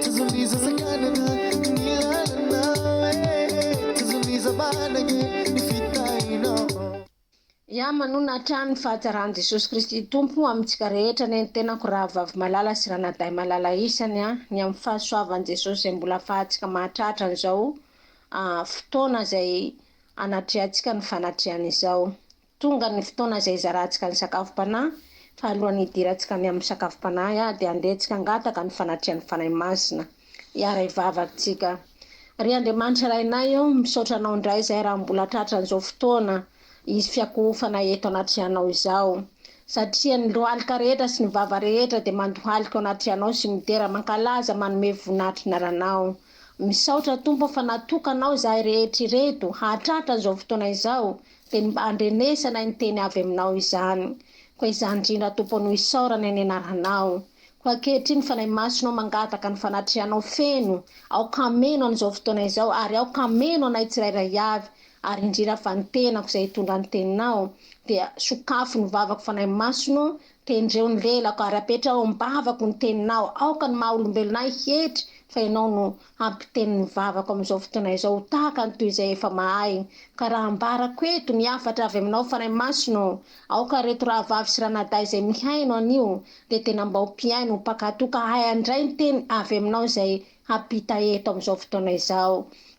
tuzuliza sakanana nilalana tuzuliza banage nifitaino ya manona trano fahatsarany Jesosy Kristy tompo amintsika rehetra ny tenako raha vavy malala sy ranaday malala isany ny amin'ny fahasoavan'i Jesosy izay mbola ahafahantsika mahatratra an'izao fotoana izay anatrehantsika ny fanatrehana izao. Tonga ny fotoana izay izarantsika ny sakafom-panahy fa alohan'ny hidirantsika ny amin'ny sakafom-panahy dia andehantsika hangataka ny fanatrehan'ny fanahy masina hiara hivavakantsika. Ry Andriamanitra rainay eo misaotra anao indray izay raha mbola tratra an'izao fotoana izy fiakofana eto anatrehanao izao satria ny lohalika rehetra sy ny vava rehetra dia mandohalika anatrehanao sy mitera mankalaza manome voninahitry ny aranao. Misaotra tompo fa natokanao izahay rehetra ireto hahatratra an'izao fotoana izao dia mba handrenesana ny teny avy aminao izany. Koa izany indrindra tompo no isaorana ny anaranao. Koa ankehitriny fanahy masonao mangataka ny fanatrehanao feno aokameno an'izao fotoana izao ary aokameno anay tsirairay avy. Ary indrindra fa ny tenako izay hitondra ny teninao dia sokafo ny vavako fanahy masono tendreo ny lelako ary apetrao mibavako ny teninao aoka ny maha olombelonay hetra fa ianao no hampiteny ny vavako amin'izao fotoana izao tahaka ny toy izay efa mahay. Ka raha ambarako eto ny afatra avy aminao fanahy masono aoka reto raha vavy sy ranaday izay mihaino an'io dia tena mba ho mpiaino ho mpakatoka hay andray ny teny avy aminao izay hampita eto amin'izao fotoana izao.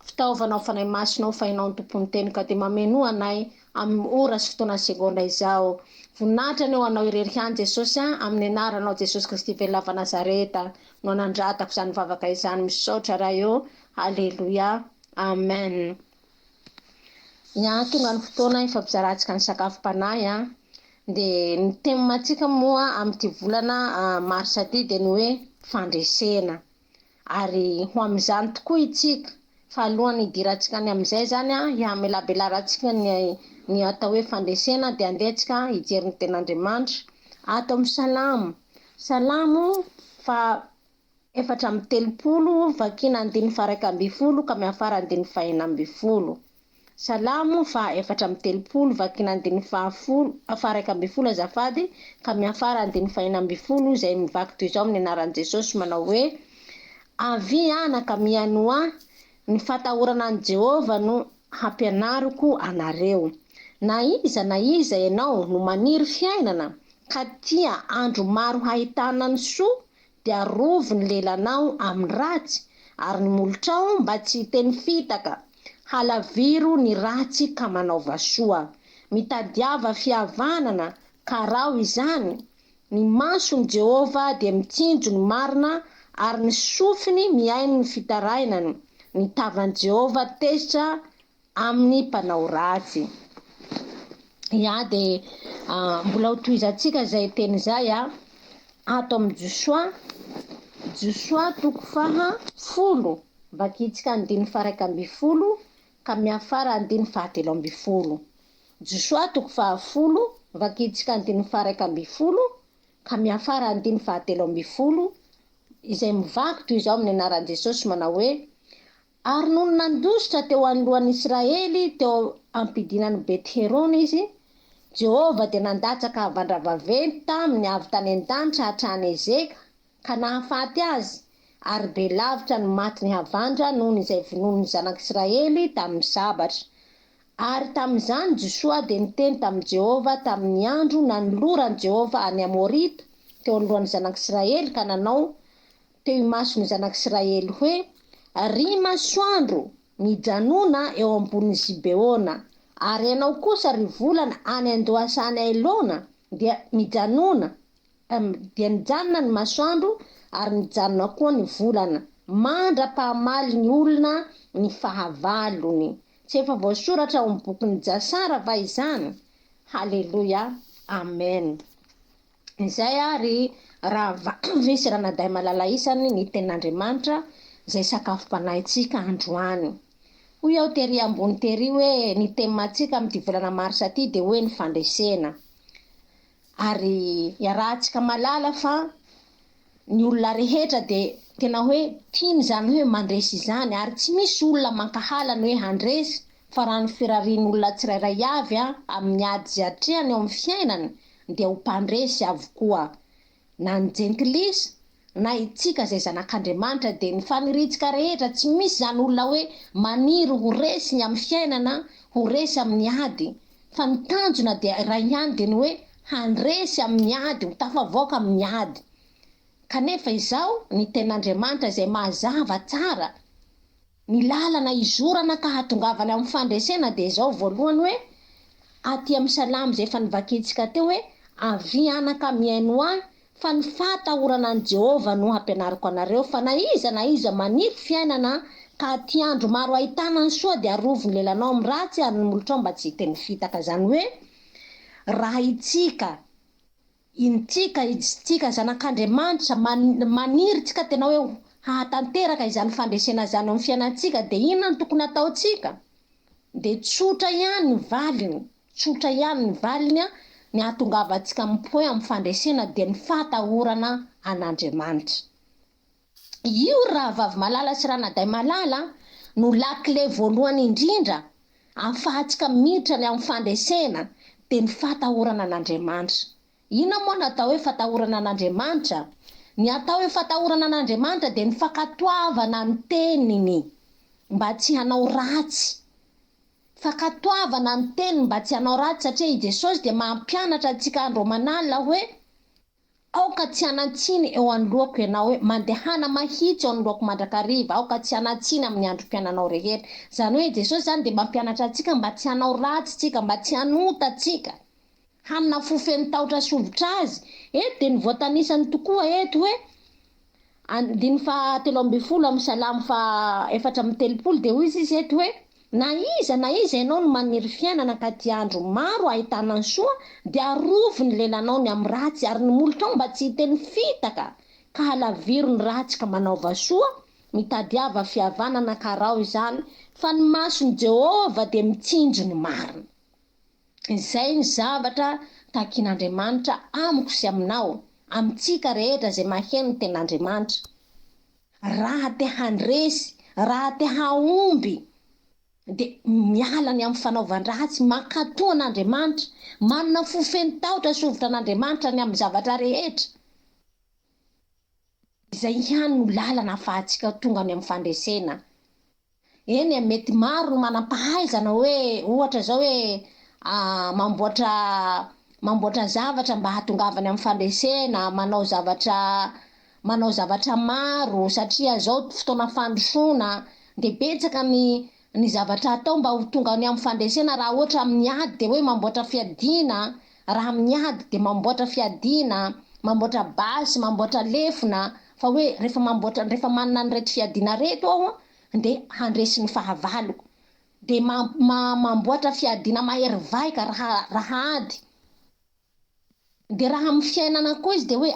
Fitaovanao fanahy masonao fa ianao ny tompon'ny teny ka dia mameno anay amin'ny ora sy fotoana segonda izao. Voninahitra ny eo anao irery ihany Jesosy amin'ny anaranao Jesosy Kristy velava Nazareta no anandratako izany vavaka izany misaotra raha eo. Alleluia. Amen. Tonga ny fotoana ifampizarantsika ny sakafom-panahy dia ny temantsika moa amin'ity volana marsa ity dia ny hoe fandresena ary ho amin'izany tokoa itsika fa alohany hidirantsika ny amin'izay zany hiamelabelarantsika ny atao hoe fandresena dia andehantsika hijery ny ten'Andriamanitra ato amin'ny salamo fa 430 vakina 120 ka miafara 120. Salamo fa 430 vakina 120 azafady ka miafara 120 izay mivaky toy izao amin'ny anaran'i Jesosy manao hoe avy anaka mianoa ny fatahorana an Jehova no hampianariko anareo. Na iza ianao no maniry fiainana ka tia andro maro hahitana ny soa dia rovo ny lelanao amin'ny ratsy ary ny molotrao mba tsy hiteny fitaka. Halaviro ny ratsy ka manaova soa. Mitadiava fihavanana ka rao izany. Ny mason'i Jehova dia mitsinjo ny marina ary ny sofiny miaino ny fitarainany. Ny tavan'i Jehova tesitra amin'ny mpanao ratsy. Dia mbola ho tohizantsika izay teny izay ato amin'ny Joshua 10 vakitsika 112 ka miafara 117. Joshua 10 vakitsika 112 ka miafara 117 izay mivaky toy izao amin'ny anaran'i Jesosy manao hoe ary noho nandositra teo anoloan'i Israely teo ampidinan'ny Bet-Herona izy Jehova dia nandatsaka havandra-vaventy tamin'ny avy tany an-danitra hatrany ezeka ka nahafaty azy ary be lavitra ny maty ny havandra noho izay vonon'ny zanak'Israely tamin'ny sabatra. Ary tamin'izany Joshua dia niteny tamin'i Jehova tamin'ny andro nanoloran'i Jehova any Amorita teo alohan'ny zanak'Israely ka nanao teo imason'ny zanak'Israely hoe ry masoandro mijanona eo ambony Zibeona ary ianao kosa ry volana any andohasany ailona dia mijanona dia mijanona ny masoandro ary mijanona koa ny volana mandra-pahamaly ny olona ny fahavalony. Tsy efa voasoratra ao amin'ny bokin'ny Jasara va izany? Halleluia. Amen. Izay ry raha visy ranaday malala isany ny tenin'Andriamanitra izay sakafom-panahintsika androany. Hoy aho tery ambony tery hoe ny temantsika amin'ity volana marsa ity dia hoe ny fandresena. Ary iarahantsika malala fa ny olona rehetra dia tena hoe tiany izany hoe mandresy izany ary tsy misy olona mankahalany hoe handresy fa raha ny firarian'olona tsirairay avy amin'ny ady izay hatrehany eo amin'ny fiainany dia ho mpandresy avokoa. Na ny jentilisa na itsika zay zanak'Andriamanitra de ny faniritsika rehetra tsy misy zany olona hoe maniry ho resy ny amin'ny fiainana ho resy amin'ny ady fa ny tanjona de raha ihany de ny hoe handresy amin'ny ady ho tafavoaka amin'ny ady kanefa izao ny ten'Andriamanitra zay mazava tsara ny lalana izorana ka hatongavany amin'ny fandresena de izao voalohany hoe aty amin'ny salamo zay efa nivakitsika teo hoe avy anaka miaino ahy fa ny fatahorana an Jehova no hampianariko anareo fa na iza maniry fiainana ka ty andro maro ahitana ny soa de arovony lelanao amin'ny ratsy ary ny molotrao mba tsy hiteny fitaka zany hoe raha itsika zanak'Andriamanitra maniry tsika tena hoe hahatanteraka izany fandresena zany amin'ny fiainantsika de inona no tokony ataotsika de tsotra ihany ny valiny ny hatongavatsika mipoe amin'ny fandresena de ny fatahorana an'Andriamanitra io raha vavy malala sy ranaday malala no lakile voalohany indrindra ahafahantsika miditra ny amin'ny fandresena de ny fatahorana an'Andriamanitra ina moa natao hoe fatahorana an'Andriamanitra ny atao hoe fatahorana an'Andriamanitra de ny fakatoavana ny teniny mba tsy hanao ratsy fakatoavana ny teniny mba tsy hanao ratsy satria i Jesosy de mampianatra antsika andro manalina hoe aoka tsy hanantsiny eo anoloako ianao hoe mandehana mahitsy eo anoloako mandrakariva aoka tsy hanantsiny amin'ny androm-piainanao rehetra zany hoe Jesosy zany de mampianatra antsika mba tsy hanao ratsy tsika mba tsy hanota tsika hanina fofeny tahotra sovotra azy eto de ny voatanisany tokoa eto hoe andiny fa 3 amin'ny salamo fa 4:30 de hoy izy eto hoe na iza ianao no maniry fiainana ka ty andro maro ahitana ny soa de arovony lelanao ny amin'ny ratsy ary ny molotrao mba tsy hiteny fitaka ka halaviro ny ratsy ka manaova soa mitadiava fihavanana karao izany fa ny masony Jehova de mitsinjo ny marina izay ny zavatra takin'Andriamanitra amiko sy aminao amintsika rehetra zay maheno ny ten'Andriamanitra raha te handresy raha te haomby de miala ny amin'ny fanaovan-dratsy makatoa an'Andriamanitra manana fofeny tahotra sovotra an'Andriamanitra ny amin'ny zavatra rehetra izay ihany no lalana ahafahantsika tonga ny amin'ny fandresena eny mety maro no manam-pahaizana hoe ohatra zao hoe mamboatra zavatra mba hatongavany amin'ny fandresena manao zavatra maro satria zao fotoana fandrosoana de betsaka ny zavatra atao mba ho tonga ny amin'ny fandresena raha ohatra amin'ny ady de hoe mamboatra fiadina raha amin'ny ady de mamboatra fiadina mamboatra basy mamboatra lefona fa hoe rehefa manana ny reto fiadina reto ao de handresy ny fahavaloko de mamboatra fiadina mahery vaika raha ady de raha amin'ny fiainana koa izy de hoe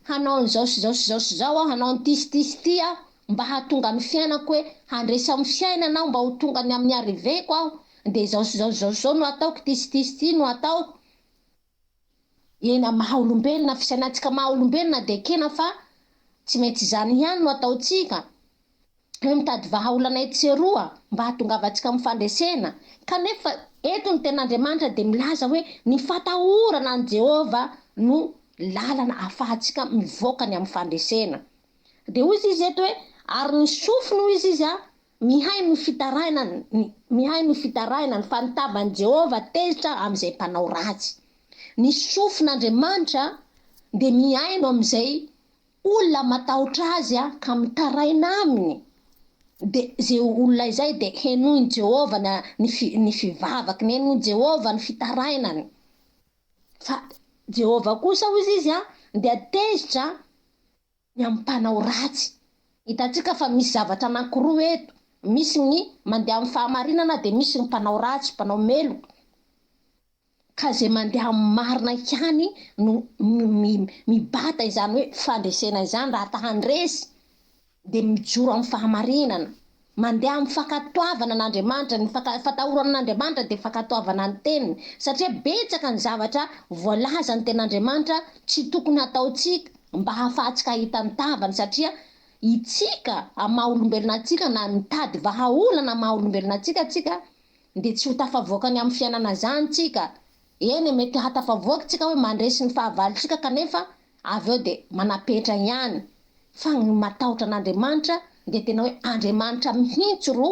hanao an'izao sy zao aho hanao an'tisy ty aho mba hahatonga ny fiainako hoe handresy amin'ny fiainana aho mba ho tonga ny amin'ny arriveko aho de zao no ataoko tisy ty no ataoko ena maha olombelona fisainantsika maha olombelona de kena fa tsy mety zany ihany no ataotsika hoe mitady vahaolana etseroa mba hatongavatsika amin'ny fandresena kanefa eto ny ten'Andriamanitra de milaza hoe ny fatahorana an Jehova no lalana ahafahantsika mivoaka ny amin'ny fandresena de hoy izy eto hoe ary ny sofiny hoy izy mihay ny fitaraina ny fanitavan'i Jehova tezitra amin'izay mpanao ratsy ny sofin'Andriamanitra de mihaino amin'izay olona matahotra azy ka mitaraina aminy de zay olona izay de henoiny Jehova ny fivavaky ny henoiny Jehova ny fitarainany fa Jehova kosa hoy izy de atezitra ny amin'ny mpanao ratsy hitantsika fa misy zavatra anankiroa eto misy ny mandeha amin'ny fahamarinana de misy ny mpanao ratsy mpanao meloka ka zay mandeha amin'ny marina ihany no mibata izany hoe fandresena izany raha ta handresy de mijoro amin'ny fahamarinana mandeha amin'ny fakatoavana an'Andriamanitra ny fatahorana an'Andriamanitra de fakatoavana ny teniny satria betsaka ny zavatra voalaza ny ten'Andriamanitra tsy tokony ataotsika mba hahafahantsika hahita ny tavany satria itsika maha olombelona atsika na mitady vahaolana maha olombelona atsika de tsy ho tafavoakany amin'ny fiainana zany tsika eny mety hatafavoaky tsika hoe mandresy ny fahavalitsika kanefa avy eo de manapetra ihany fa ny matahotra an'Andriamanitra dia tena hoe Andriamanitra mihitsy ro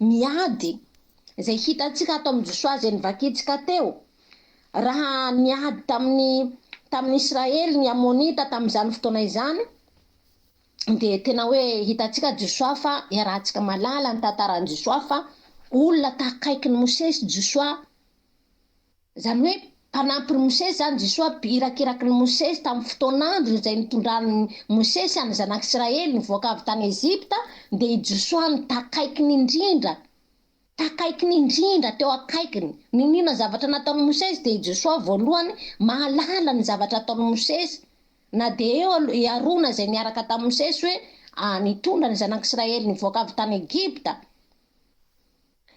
miady. Zay hitantsika ato amin'ny Josoa zay nivakitsika teo, raha niady tamin'ny Israely ny Amonita tamin'izany fotoana izany, dia tena hoe hitantsika Josoa fa iarahantsika malala ny tantaran'ny Josoa fa olona takaiky ny Mosesy Josoa, zany hoe mpanampy Mosesy zany Josoa, irakiraky ny Mosesy tamin'ny fotoan'andro zay nitondrany Mosesy any zanak'Israely nivoaka avy tany Ezipta, dia i Josoa ny takaikiny indrindra teo akaikiny. Ninona zavatra nataony Mosesy dia i Josoa voalohany mahalala ny zavatra ataony Mosesy, na dia eo Arona zay niaraka tamin'ny Mosesy hoe nitondra ny zanak'Israely nivoaka avy tany Egipta.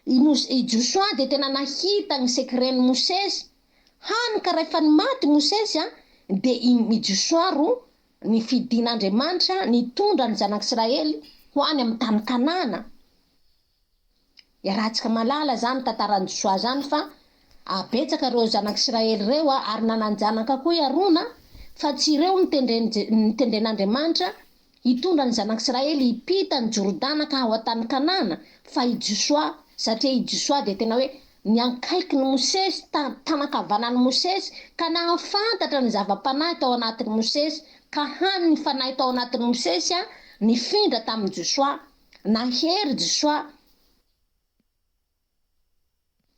I Josoa dia tena nahita ny sekren'ny Mosesy, hany ka rehefa ny maty Mosesy dia i Josoa ro ny fidin'Andriamanitra nitondra ny zanak'Israely ho any amin'ny tany Kanana. Iarahantsika malala zany tantaran'ny Josoa zany fa abetsaka reo zanak'Israely reo ary nananjanaka koa i Arona, fa tsy ireo nitendren'Andriamanitra hitondra ny zanak'Israely hipita ny Jordana ka ho tany Kanana, fa i Josoa, satria i Josoa dia tena hoe niankaiky ny Mosesy, tanakavanan'ny Mosesy, ka nahafantatra ny zava-panahy tao anatin'ny Mosesy, ka hany ny fanahy tao anatin'ny Mosesy nifindra tamin'ny Josoa, nahery Josoa,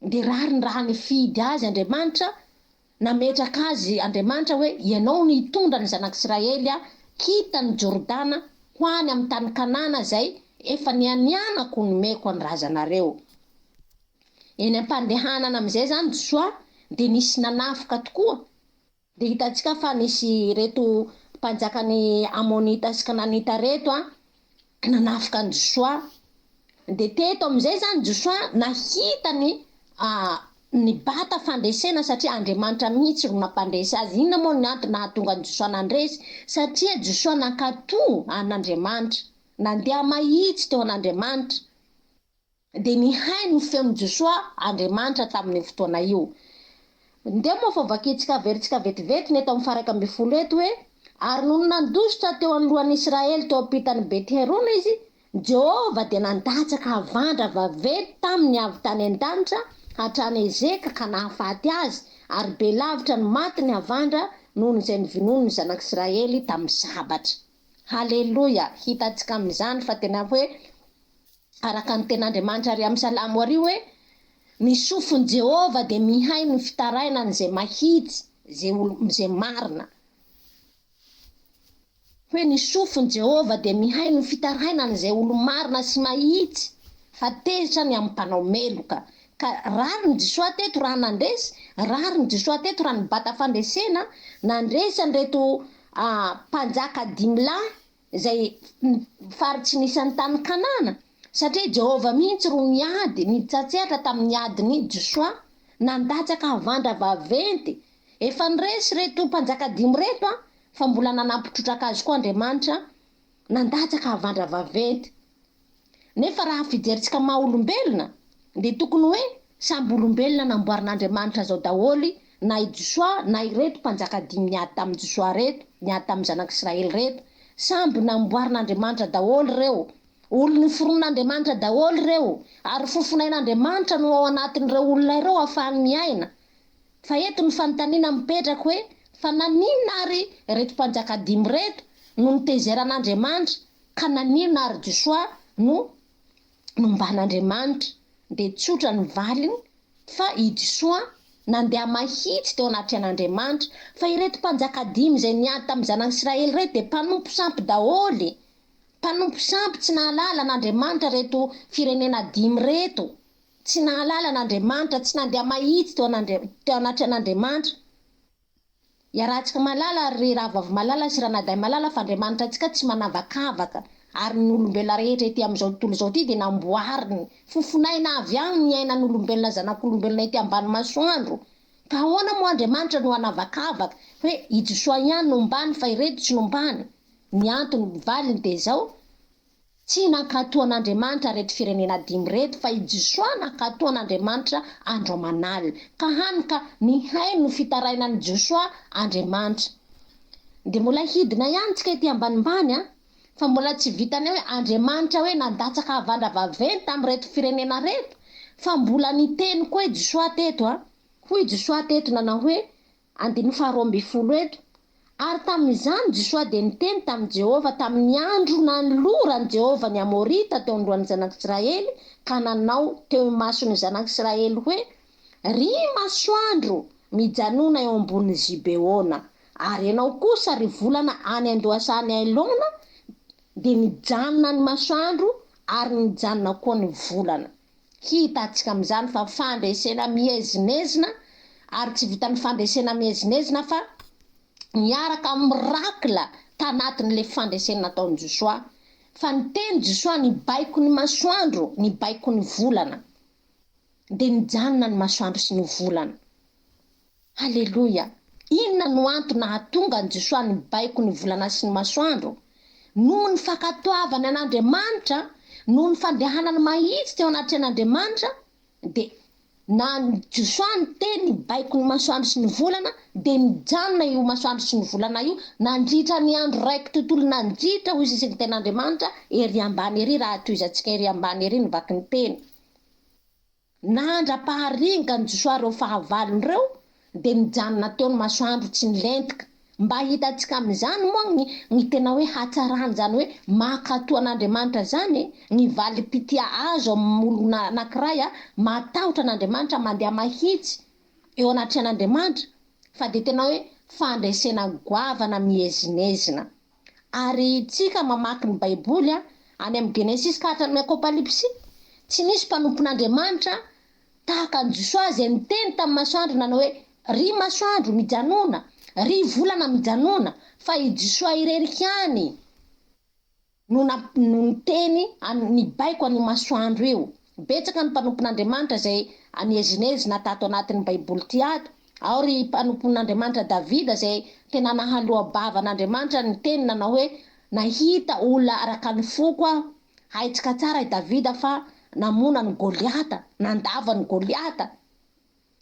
dia rary ny raha nifidy azy Andriamanitra, nametraka azy Andriamanitra hoe ianao ny hitondra ny zanak'Israely kita ny Jordana ho any amin'ny tany Kanana zay efa nianianako nomeko any razanareo. Eny am-pandehanana amin'izay zany Josoa dia nisy nanafika tokoa, dia hitantsika fa nisy reto mpanjakany Amonita sy Kananita reto nanafika ny Josoa, dia teto amin'izay zany Josoa nahitany ny bata fandresena, satria Andriamanitra mihitsy ro nampandresy azy. Inona moa ny antony nahatonga ny Josoa nandresy? Satria Josoa nankatoa an'Andriamanitra, nandeha mahitsy teo an'Andriamanitra, dia nihay ny feon'ny Josoa Andriamanitra tamin'ny fotoana io. Ndea moa fa vakitsika veritsika vetivety eto amin'ny faraka amby folo eto hoe ary noho nandositra teo anoloan'ny Israely teo ampitany Beterona izy, Jehova dia nandatsaka havandra vaventy taminy avy tany an-danitra hatrany Ezeka ka nahafaty azy, ary be lavitra ny maty ny havandra noho izay nivinono ny zanak'Israely tamin'ny sabatra. Haleloya! Hitantsika amin'izany fa tena hoe araka ny ten'Andriamanitra ary amin'ny salamo ary hoe ny sofiny Jehova dia mihay ny fitarainany zay mahitsy, zay marina. Hoe ny sofiny Jehova dia mihay ny fitarainany zay olo marina sy mahitsy, fa tezitra ny amin'ny mpanao meloka. Ka rary ny Josoa teto raha nandresy, rary ny Josoa teto raha nibata fandresena, nandresy an'ireto mpanjaka 5 lahy zay faritsy nisy tany Kanana, satria Jehova mihitsy ro niady, nitsatsehatra tamin'ny adiny Josoa, nandatsaka havandra vaventy. Efa nresy reto mpanjaka 5 reto fa mbola nanampitrotraka azy koa Andriamanitra, nandatsaka havandra vaventy. Nefa raha fijeritsika maha olombelona dia tokony hoe samby olombelona namboarin'Andriamanitra zao daholy, na i Josoa na ireto mpanjaka 5 niady tamin'ny Josoa reto, niady tamin'ny zanak'Israely reto, samby namboarin'Andriamanitra daholy reo, olo noforon'Andriamanitra daholy reo, ary fofonain'Andriamanitra no ao anatin'ireo olona ireo ahafahany miaina. Fa eto ny fanontaniana mipetraka hoe fa naninona ary reto mpanjaka 5 reto no nitezeran'Andriamanitra, ka naninona ary Josoa no nomban'Andriamanitra? Dia tsotra ny valiny fa i Josoa nandeha mahitsy teo anaty an'Andriamanitra, fa ireto mpanjaka 5 zay niady tamin'ny zanak'Israely reto dia mpanompo sampy daholy, mpanompo sampy, tsy nahalala n'Andriamanitra reto firenena 5 reto, tsy nahalala n'Andriamanitra, tsy nandeha mahitsy teo anaty an'Andriamanitra. Iarahantsika malala ary raha vavy malala sy raha nadahy malala fa Andriamanitra antsika tsy manavakavaka, ary ny olombelona rehetra ety amin'izao tontolo izao ty dia namboariny, fofonaina avy any ny ainan'olombelona, zanak'olombelona ety ambany masoandro. Ka ahoana moa Andriamanitra no hanavakavaka hoe i Josoa ihany nombany fa ireto tsy nombany? Ny antony valiny dia zao, tsy nankatoan'Andriamanitra reto firenena 5 reto, fa i Josoa nankatoan'Andriamanitra andro aman'alina, ka hany ka nihay ny fitarainan'i Josoa Andriamanitra. Dia mbola hidina ihany tsika ety ambanimbany fa mbola tsy vitany hoe Andriamanitra hoe nandatsaka havandra vaventy tam'reto firenena reto fa mbola niteny koa Jisoa teto hoy Jisoa teto nanao hoe 12 eto ary tamin'izany Jisoa de niteny tamin'i Jehova tamin'ny andro nanolorany Jehova ny Amorita teo androany zanak'Israely ka nanao teo imason'ny zanak'Israely hoe ry masoandro mijanona eo ambony Gibeona ary ianao kosa ry volana any andohasany Ailona de nijanona ny masoandro ary nijanona koa ny volana. Hitatsika amin'izany fa fandresena mihezinezina ary tsy vitan'ny fandresena mihezinezina fa miaraka mirakla tanatin'le fandresena nataon'ny Jisoa fa niteny Jisoa ny baiko ny masoandro ny baiko ny volana de nijanona ny masoandro sy ny volana. Halleluja. Inona no antony nahatonga ny Jisoa ny baiko ny volana sy ny masoandro? Noho ny fakatoavany an'Andriamanitra, noho ny fandehanany mahitsy teo anatin'Andriamanitra, de na Jisoa niteny ny baiko ny masoandro sy ny volana de nijanona io masoandro sy ny volana io nandritra ny andro raiky tontolo nandritra hoy izy ny ten'Andriamanitra ery ambany ery raha toizantsika ery ambany ery ny vaky ny teny. Nandra-paharinga ny Jisoa reo fahavalony reo de nijanona teo ny masoandro tsy nilentika. Mba hitantsika amin'izany moa ny tena hoe hatsarany zany hoe makatoa an'Andriamanitra zany ny valim-pitia azo amin'olo anankiray matahotra an'Andriamanitra mandeha mahitsy eo anatrehan'Andriamanitra fa de tena hoe fandresena goavana mihezinezina. Ary tsika mamaky ny Baiboly any amin'ny Genesis ka hatramin'ny Apokalipsy tsy nisy mpanompon'Andriamanitra tahaka ny Jisoa zay niteny tamin'ny masoandro nanao hoe ry masoandro mijanona ry volana mijanona fa i Jisoa irerikiany no niteny ny baiko any masoandro io. Betsaka ny mpanompon'Andriamanitra zay aniezinezina tato anatin'ny Baiboly ty ato. Ao ry mpanompon'Andriamanitra Davida zay tena nahaloa bava an'Andriamanitra niteny nanao hoe nahita olona araka ny foko haitsika tsara i Davida fa namona ny Goliata, nandava ny Goliata.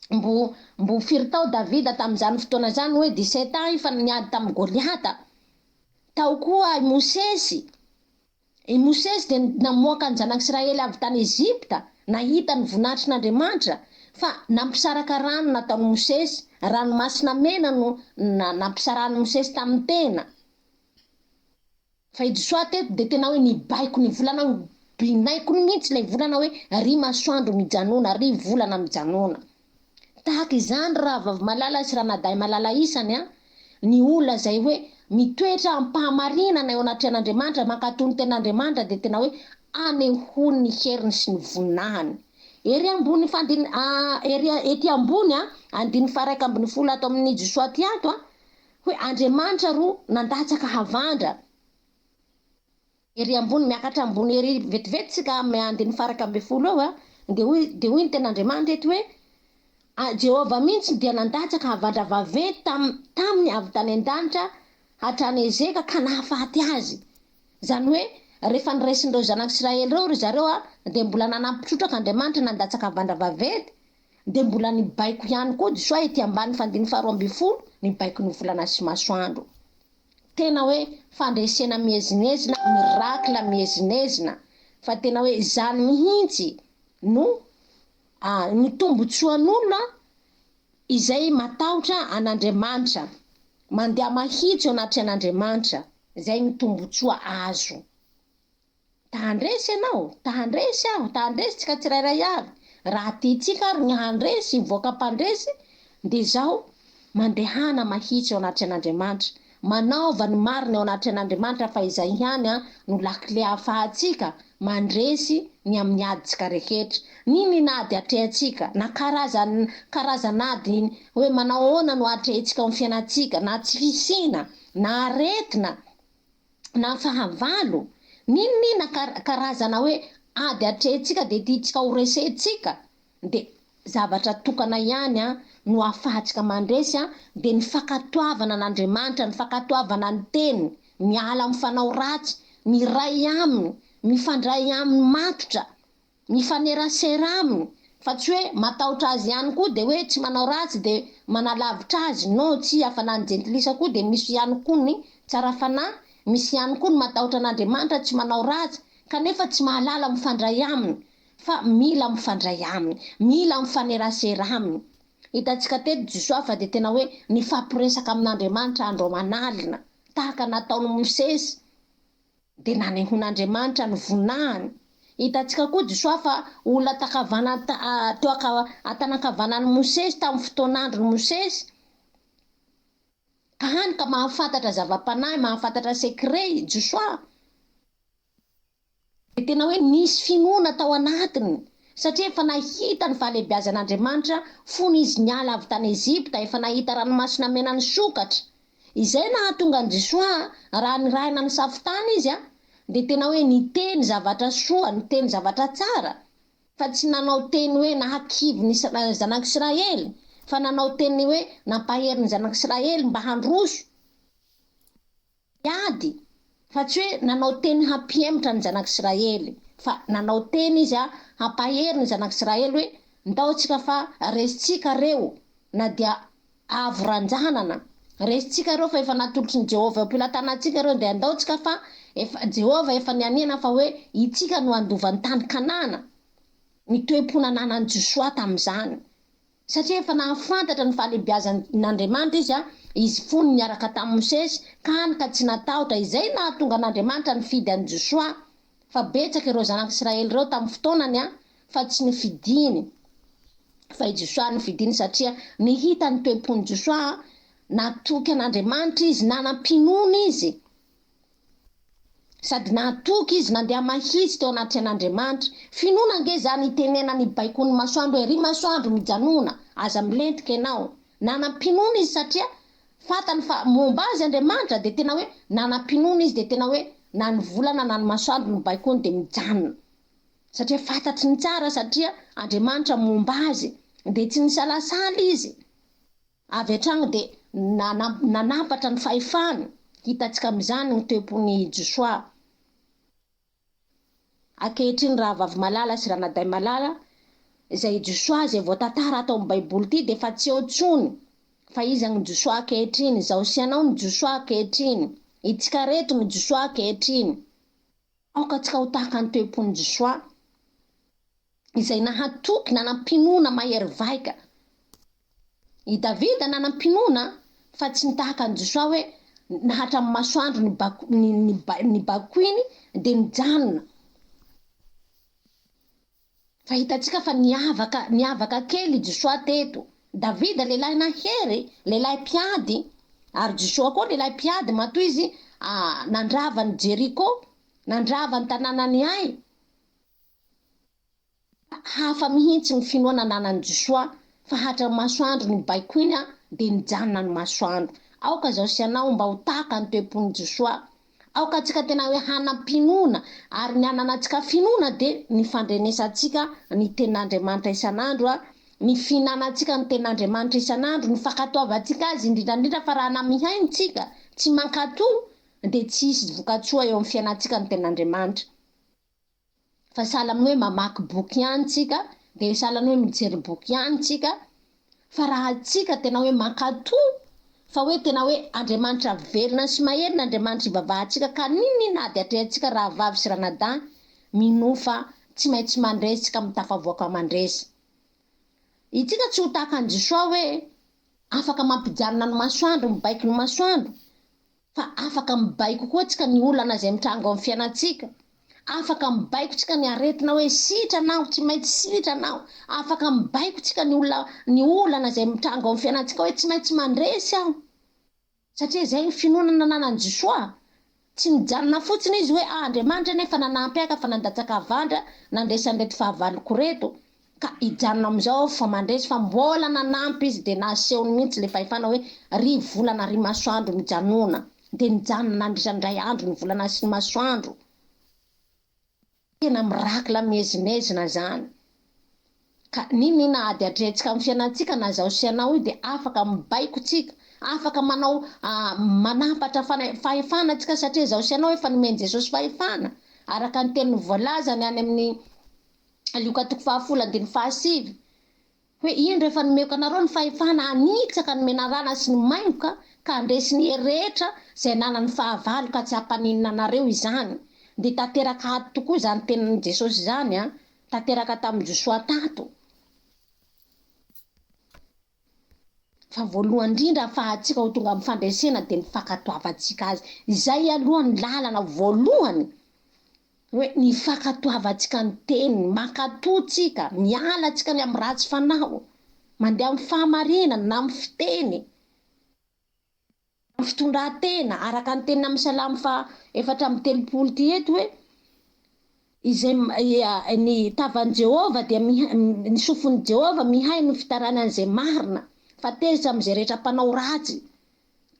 Mbo firy tao Davida tamin'izany fotoana zany hoe 17 ans fa niady tamin'ny Goliata. Tao koa i Mosesy. I Mosesy de namoaka ny zanak'Israely avy tany Ezipta, nahita ny voninahitrin'Andriamanitra fa nampisaraka rano nataon'i Mosesy, ranomasina mena no nampisarahany Mosesy tamin'ny tena. Fa i Jisoa teto de tena hoe nibaiko ny volana binaiko ny mihitsy lay volana hoe ry masoandro mijanona, ry volana mijanona. Tahaka izany raha vavy malala sy ranadahy malala isany ny olona zay hoe mitoetra ampahamarinana eo anatrehan'Andriamanitra mankatony ten'Andriamanitra de tena hoe anehony ny heriny sy ny voninahiny. Ery ambony ety ambony 112 ato amin'ny Jisoa ty ato hoe Andriamanitra ro nandatsaka havandra. Ery ambony miakatra ambony ery vetivety sika ame 112 eo de hoy ny ten'Andriamanitra eto hoe Jehova mihitsy dia nandatsaka havandra vaventy tamin'ny avy tany an-danitra hatrany ezeka ka nahafaty azy. Zany hoe rehefa niresin'ireo zanak'Israely reo ry zareo de mbola nanampitrotraka Andriamanitra nandatsaka havandra vaventy de mbola nibaiko ihany koa Jisoa ety ambany 12 nibaiko ny volana sy masoandro. Tena hoe fandresena mihezinezina, mirakla mihezinezina fa tena hoe zany mihitsy no ny tombotsoan'olona izay matahotra an'Andriamanitra mandeha mahitsy eo anatrehan'Andriamanitra, zay ny tombotsoa azo. Tahandresy ianao, tahandresy tsika tsirairay avy. Raha tiatsika ary ny handresy voaka mpandresy de zao mandehana mahitsy eo anatrehan'Andriamanitra, manaova ny marina eo anatrehan'Andriamanitra fa izay ihany no lakile ahafahantsika mandresy ny amin'ny aditsika rehetra. Nini nady atrehatsika na karazanady hoe manao ahoana no atrehatsika amin'ny fiainatsika, na tsy hisina na aretina na fahavalo, nini karazana hoe ady atrehatsika de tiatsika ho resetsika de zavatra tokana ihany no ahafahantsika mandresy de ny fakatoavana an'Andriamanitra, ny fakatoavana ny teny, miala amin'ny fanao ratsy, miray aminy, mifandray aminy matotra, mifanerasera aminy, fa tsy hoe matahotra azy ihany koa de hoe tsy manao ratsy de manalavitra azy, no tsy hafanany jentilisa koa de misy ihany koa ny tsara fanahy misy ihany koa ny matahotra an'Andriamanitra tsy manao ratsy kanefa tsy mahalala mifandray aminy fa mila mifandray aminy, mila mifanerasera aminy. Hitantsika teto Josoa fa de tena hoe nifampiresaka amin'Andriamanitra andro aman'alina tahaka nataony Mosesy de nanehon'Andriamanitra ny vonahany. Hitantsika koa Josoa fa olona takavana teo atanakavanan'ny Mosesy tamin'ny fotoan'andron'ny Mosesy ka hany ka mahafantatra zava-panahy, mahafantatra secret Josoa. De tena hoe nisy finoana tao anatiny satria efa nahita ny fahalebiazan'Andriamanitra fony izy niala avy tany Ezipta, efa nahita ranomasina mena ny sokatra. Izay nahatonga ny Josoa raha nirahina ny safitany izy de tena hoe niteny zavatra soa, niteny zavatra tsara fa tsy nanao teny hoe nahakivy ny zanak'Israely fa nanao teny hoe nampahery ny zanak'Israely mba handroso iady, fa tsy hoe nanao teny hampihemitra ny zanak'Israely fa nanao teny izy hampahery ny zanak'Israely hoe ndaotsika fa resitsika reo na dia avo ranjanana, resitsika reo fa efa natolotry ny Jehova ampilatanatsika reo de andaotsika fa efa Jehova efa nianina fa hoe itsika no andovan'ny tany Kanana. Ny toe-ponananan'ny Josoa tam'izany satria efa nahafantatra ny fahalebiazan'Andriamanitra izy fony niaraka tamin'ny Mosesy ka hany ka tsy natahotra. Izay nahatonga an'Andriamanitra nifidy an'i Josoa fa betsaka ireo zanak'Israely reo tamin'ny fotoanany fa tsy nifidiny fa i Josoa nifidiny satria nihita ny toe-pon'i Josoa natoky an'Andriamanitra izy, nanampinoana izy sady natoky izy nandeha mahitsy teo anaty an'Andriamanitra. Finoana nge zany itenena ny baikony masoandro hoe ry masoandro mijanona aza milentika ianao. Nanampinoana izy satria fatany fa momba azy Andriamanitra de tena hoe nanampinoana izy de tena hoe nanivolana nany masoandro ny baikony de mijanona satria fatatry ny tsara satria Andriamanitra momba azy de tsy nisalasala izy avy atragno de nanapatra ny fahefany. Hitantsika am'izany ny toe-pony Josoa. Ankehitriny raha vavy malala sy ranadahy malala izay Josoa zay voatantara atao amin'ny baiboly ty de fa tsy eo tsony fa izy agny Josoa ankehitriny, zao sy anao ny Josoa ankehitriny, itsika reto ny Josoa ankehitriny. Aoka tsika ho tahaka ny toe-pony Josoa izay nahatoky nanampinoana mahery vaika. I Davida nanampinoana fa tsy nitahaka ny Josoa hoe nahatra amin'ny masoandro ny bakoiny de nijanona. Fa hitantsika fa niavaka kely Josoa teto. Davida lehilahy nahery, lehilahy mpiady ary Josoa koa lehilahy mpiady matoa izy nandrava ny Jeriko, nandrava ny tanànany Ai. Hafa mihitsy ny finoana nanan'ny Josoa fa hatra masoandro ny baikoiny de nijanona ny masoandro. Aoka zao sy anao mba ho tahaka ny toe-pony Josoa. Aoka tsika tena hoe hanampinoana ary ny ananatsika finoana de ny fandrenesatsika ny tenin'Andriamanitra isan'andro, ny finanantsika ny tenin'Andriamanitra isan'andro, ny fakatoavatsika azy indrindrandrindra fa raha namihaintsika tsy mankato de tsy hisy vokatsoa eo amin'ny fiainatsika ny tenin'Andriamanitra. Fa salany hoe mamaky boky ihany tsika de salany hoe mijery boky ihany tsika fa raha tsika tena hoe mankato fa hoe tena hoe Andriamanitra velona sy maherina Andriamanitra ivavahantsika ka ninina ady atrehantsika raha vavy sy ranadahy minofa tsy maintsy mandresy tsika mitafavoaka mandresy. Itsika tsy ho tahaka ny Josoa hoe afaka mampijanona ny masoandro, mibaiko ny masoandro fa afaka mibaiko koa tsika ny olana zay mitranga amin'ny fiainatsika. Afaka mibaiko tsika ny aretina hoe sitranao, tsy maintsy sitranao. Afaka mibaiko tsika ny olana zay mitranga amin'ny fiainatsika hoe tsy maintsy mandresy aho. Satria zay ny finoana nananan'i Josoa. Tsy nijanona fotsiny izy hoe Andriamanitra nefa nanampy aka fa nandatsaka avandra nandresan'reto fahavaloko reto ka ijanona am'izao fa mandresy fa mbola nanampy izy de nasehony mihitsy le fahefana hoe ry volana ry masoandro mijanona de nijanona nandrisandray andro ny volana sy ny masoandro. Tena mirakila mihezinezina zany. Ka ninina ady atrehantsika amin'ny fiainatsika na zao sy anao io de afaka mibaiko tsika, afaka manao manapatra fahefana tsika satria zao sy anao efa nomeny Jesosy fahefana araka ny teniny voalazany any amin'ny Luka 10:26 hoe iny rehefa nomeko anareo ny fahefana anitsaka ny menarana sy ny maimboka ka andresiny rehetra zay nanany fahavalo ka tsy hampaninina anareo izany de tanteraka ato tokoa zany tenin'i Jesosy zany a tanteraka tamin'ny Josoa tato. Fa voalohany indrindra ahafahantsika ho tonga amin'ny fandresena de ny fakatoavantsika azy izay aloha ny lalana voalohany hoe ny fakatoavantsika ny teniny makatoatsika mialatsika ny amin'ny ratsy fanao mandeha amin'ny fahamarinana na amin'ny fiteny amin'ny fitondran-tena araka ny tenina amin'ny Salamo 4:30 ty eto hoe izay ny tavan'i Jehova dia ny sofon'i Jehova mihay ny fitaranan'izay marina fa tezitra amin'izay rehetra mpanao ratsy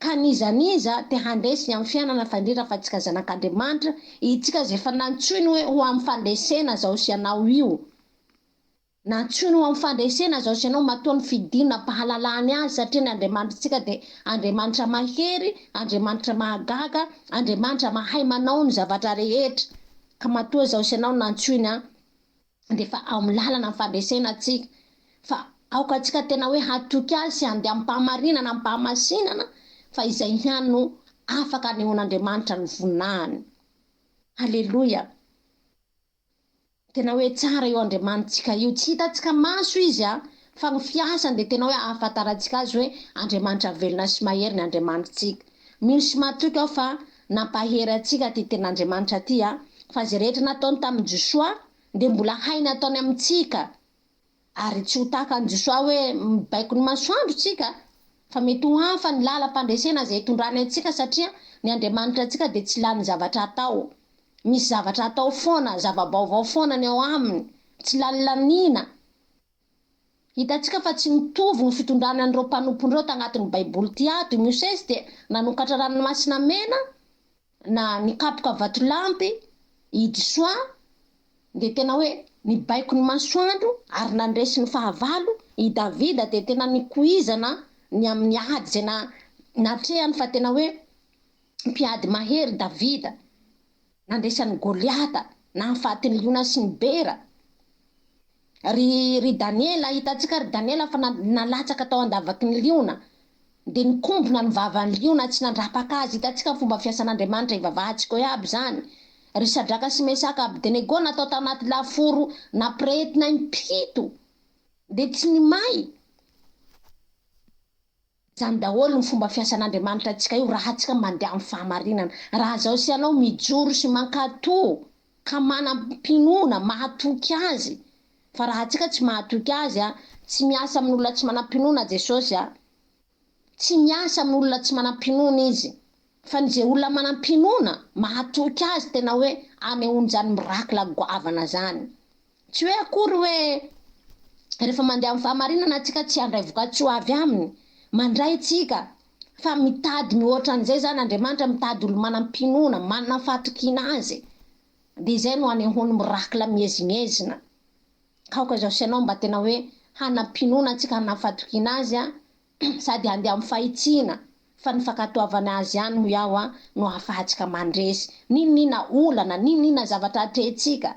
ka nizaniza te handresy amin'ny fiainana fa indrindra fa tsika zanak'Andriamanitra itsika zay fa nantsoiny hoe ho amin'ny fandresena zao sy anao io nantsoiny ho amin'ny fandresena zao sy anao matoa ny fidinana pahalalany azy satria ny Andriamanitra de Andriamanitra mahery, Andriamanitra mahagaga, Andriamanitra mahay manao ny zavatra rehetra ka matoa zao sy anao nantsoiny de fa ao amin'ny lalana ny fandresena tsika fa aoka tsika tena hoe hatoky azy sy handeha amin'ny mpahamarinana amin'ny mpahamasinana fa izay ihany no afaka anehoan'Andriamanitra ny voninahiny. Haleloia. Tena hoe tsara io Andriamanitsika io tsy hitatsika maso izy fa ny fiasany de tena hoe ahafantarantsika azy hoe Andriamanitra velona sy mahery ny Andriamanitsika. Mino sy matoky aho fa nampahery atsika ty ten'Andriamanitra ty fa zay rehetra nataony tamin'ny Josoa de mbola hainy ataony amintsika ary tsy ho tahaka ny Josoa hoe mibaiko ny masoandro tsika fa mety ho hafa ny lalam-pandresena zay hitondrany atsika satria ny Andriamanitra atsika de tsy lany zavatra atao. Misy zavatra atao foana, zava-baovao foana ny ao aminy, tsy lalanina. Hitatsika fa tsy mitovy ny fitondrany an'ireo mpanompondreo tagnatin'ny Baiboly ty ato. Mosesy de nanokatra ranomasina mena na nikapoka vatolampy i Josoa de tena hoe nibaiko ny masoandro ary nandresy ny fahavalo i Davida de tena nikoizana ny amin'ny ady zay natrehany fa tena hoe mpiady mahery Davida nandresany Goliata na nifaty ny liona sy ny bera. Ry Daniela hitatsika ry Daniela fa nalatsaka tao andavaky ny liona de nikombona ny vavan'ny liona tsy nandrapaka azy. Hitatsika fomba fiasan'Andriamanitra ivavahantsika hoe aby zany. Ry Sadraka sy Mesaka Abednego natao tanaty laforo nampirehetina impito de tsy nimay. Zany daholo ny fomba fiasan'Andriamanitra atsika io raha atsika mandeha amin'ny fahamarinana. Raha zao sy anao mijoro sy mankatò ka manam-pinoana mahatoky azy fa raha atsika tsy mahatoky azy tsy miasa amin'olona tsy manam-pinoana Jesosy tsy miasa amin'olona tsy manam-pinoana izy fa n'izay olona manam-pinoana mahatoky azy tena hoe anehoany zany mirakla goavana zany. Tsy hoe akory hoe rehefa mandeha amin'ny fahamarinana atsika tsy handray voka-tsoa avy aminy. Mandray tsika fa mitady mihoatra an'izay zany Andriamanitra mitady olo manam-pinoana manana fahatokina azy de izay no anehoany mirakla miezimezina. Kaoka zao sy anao mba tena hoe hanam-pinoana atsika hanana fahatokina azy sady handeha amin'ny fahitsina fa ny fakatoavana azy ihany ho iaho no ahafahantsika mandresy ninina olana ninina zavatra atrehtsika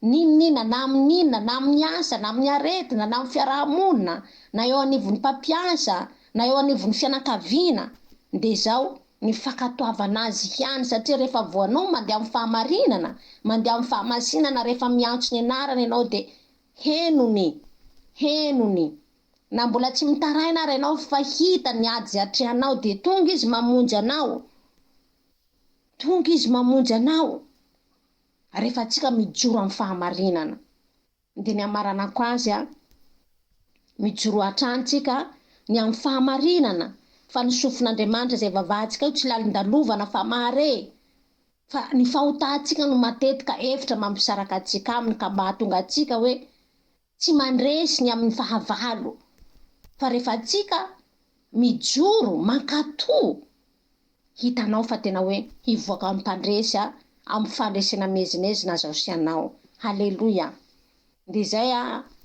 ninina na amin'inona na amin'ny asa na amin'ny aretina na amin'ny fiarahamonina na eo anivon'ny mpampiasa na eo anivon'ny fianakaviana de zao ny fakatoavana azy ihany satria rehefa voanao mandeha amin'ny fahamarinana mandeha amin'ny fahamasinana rehefa miantso ny anarany ianao de henony na mbola tsy mitaraina ary ianao fa hita ny ady zay atrehanao de tonga izy mamonjy anao rehefa atsika mijoro amin'ny fahamarinana. De ny amaranako azy mijoro atrantsika ny amin'ny fahamarinana fa ny sofin'Andriamanitra zay vavahantsika io tsy lalin-dalovana fa mahare fa ny fahotantsika no matetika efitra mampisaraka atsika aminy ka mahatonga atsika hoe tsy mandresy ny amin'ny fahavalo fa rehefa atsika mijoro mankatò hitanao fa tena hoe hivoaka amin'ny mpandresy amin'ny fandresena mezinezina zao sy anao. Haleloia. De zay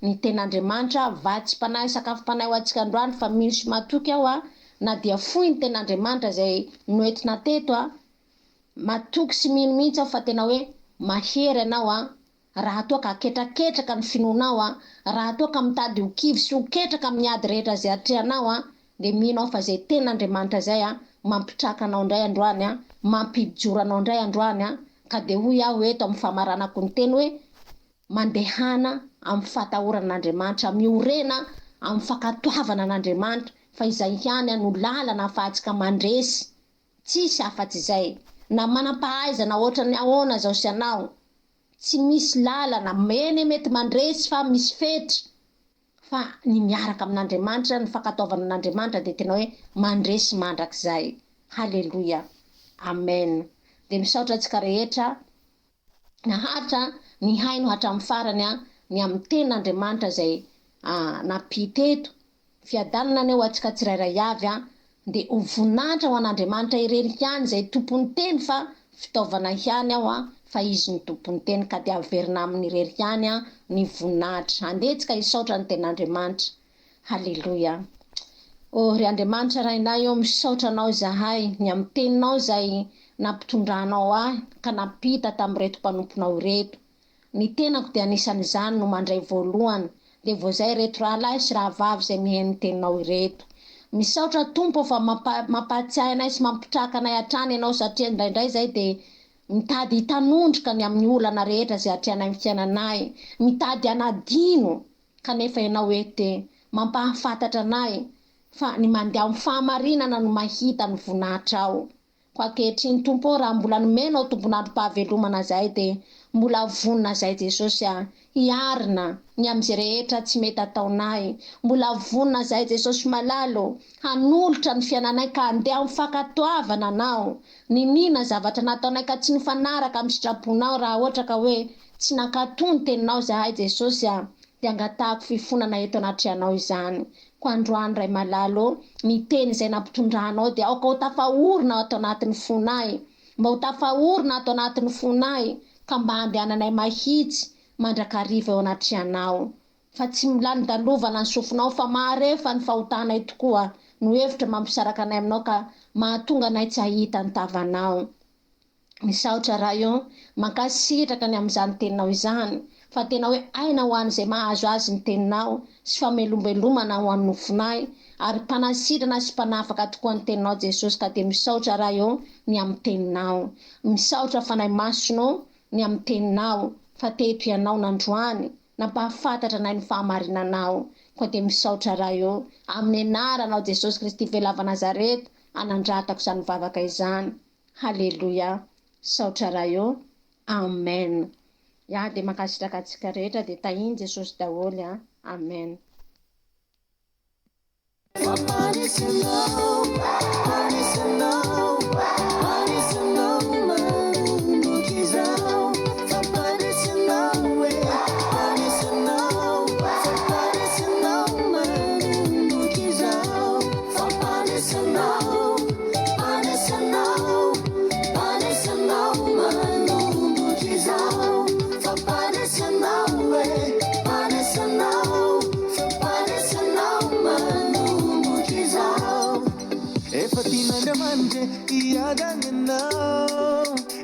ny ten'Andriamanitra vatsy-panahy sakafo-panahy ho atsika androany fa mino sy matoky aho na dia fohy ny ten'Andriamanitra zay noentina teto matoky sy mino mihitsy aho fa tena hoe mahery anao raha toa ka ketraketraka ny finoanao raha toa ka mitady ho kivy sy ho ketraka amin'ny ady rehetra zay atrehanao de minao fa zay ten'Andriamanitra zay mampitraka anao ndray androany mampijoro anao ndray androany ka de hoy aho eto amin'ny famaranako ny teny hoe mandehana amin'ny fatahoran'Andriamanitra miorena amin'ny fakatoavana an'Andriamanitra fa izay ihany no lalana afahantsika mandresy tsisy afatsy izay na manam-pahaizana ohatra ny ahoana zao sy anao tsy misy lalana mety mandresy fa misy fetry fa ny miaraka amin'Andriamanitra ny fakatoavana an'Andriamanitra de tena hoe mandresy mandrakizay. Haleluya, amen. De misaotra antsika rehetra nahatra ny haino hatramin'ny farany ny amin'ny tenin'Andriamanitra zay napiteto fiadanana ny ho antsika tsirairay avy de ho voninahitra ho an'Andriamanitra irery ihany zay tompony teny fa fitaovana ihany aho fa izy ny tompony teny ka de averina amin'ny irery ihany ny voninahitra. Andetsika hisaotra ny tenin'Andriamanitra. Haleluya. Ry Andriamanitra rainay misaotra anao zahay ny amin'ny teninao zay nampitondranao ka napita tamin'ny reto mpanomponao reto. Ny tenako de anisan'izany no mandray voalohany de voazay reto rahalahy sy rahavavy zay miheno teninao ireto. Misaotra Tompo fa mampatsiahy anay sy mampitraka anay hatrany ianao satria indraindray zay de mitady hitanondrika ny amin'ny olana rehetra zay atrehanay amin'ny fiainanay, mitady anadino kanefa ianao ety mampahafantatra anay fa ny mandeha amin'ny fahamarinana no mahita ny voninahitra ao. Ko ankehitriny Tompo raha mbola nomenao tombon'androm-pahavelomana zay de mbola vonina zay Jesosy hiarina ny am'izay rehetra tsy mety ataonay, mbola vonina zay Jesosy malalo hanolotra ny fiainanay ka andeha amin'ny fakatoavana anao nina zavatra nataonay ka tsy nifanaraka amin'ny sitraponao raha ohatra ka hoe tsy nakatony teninao zahay Jesosy de angatahako fifonana eto anatrehanao izany. Ko androany ray malalo ny teny zay nampitondranao de aoka ho tafahorina ato anatin'ny fonay, mba ho tafahorina ato anatin'ny fonay ka mba andehananay mahitsy mandrakariva eo anatrehanao fa tsy milandalovana ny sofinao fa maharefa ny fahotanay tokoa no hevitra mampisaraka anay aminao ka mahatonga anay tsy hahita ny tavanao. Misaotra raha io mankasitraka ny amin'izany teninao izany fa tena hoe aina ho an'izay mahazo azy ny teninao sy famelombelomana ho an'ny nofonay ary mpanasitrana sy mpanafaka tokoa ny teninao Jesosy ka de misaotra raha io ny amin'ny teninao. Misaotra fanay masonao ny amin'ny teninao fa teto ianao nandroany nampahafantatra anay ny fahamarinanao ko de misaotra raha io amin'ny anaranao Jesosy Kristy velava Nazareta anandratako izany vavaka izany. Haleluya. Saotra raha io. Amen. Ya de makasitraka antsika rehetra de tahiny Jesosy daholo. Amen.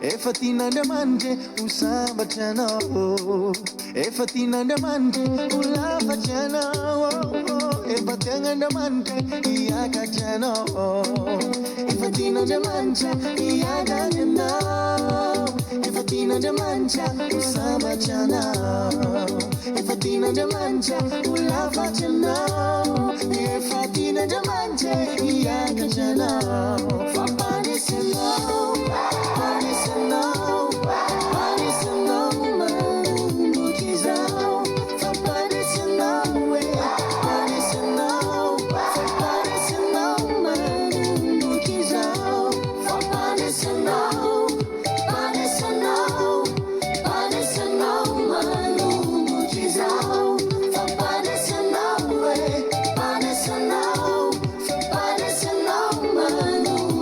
Efa tin'Andriamanitra usambatra anao, efa tin'Andriamanitra ulafatra anao, efa tin'Andriamanitra hiakatra anao, efa tin'Andriamanitra hiakatra anao, efa tin'Andriamanitra usambatra anao, efa tin'Andriamanitra ulafatra anao, efa tin'Andriamanitra hiakatra anao. Manu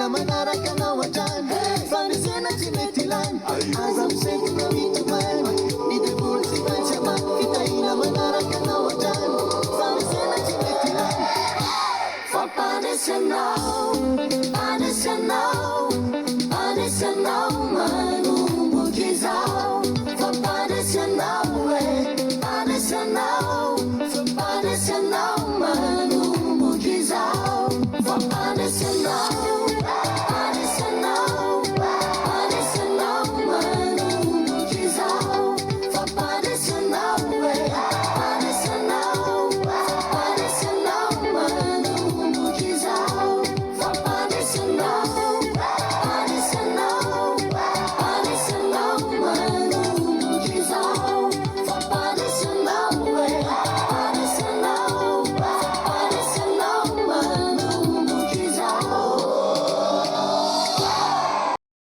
ila manaraka anao hatrany fanesena tsy mety ilany aza misentina mitomany ny debolo sy maintsy amany fitahila manaraka anao hatrany fanesena tsy mety ilany fampanesanao panesanao panesanao manomboky zao fampanesanao panesanao fampanesanao manomboky zao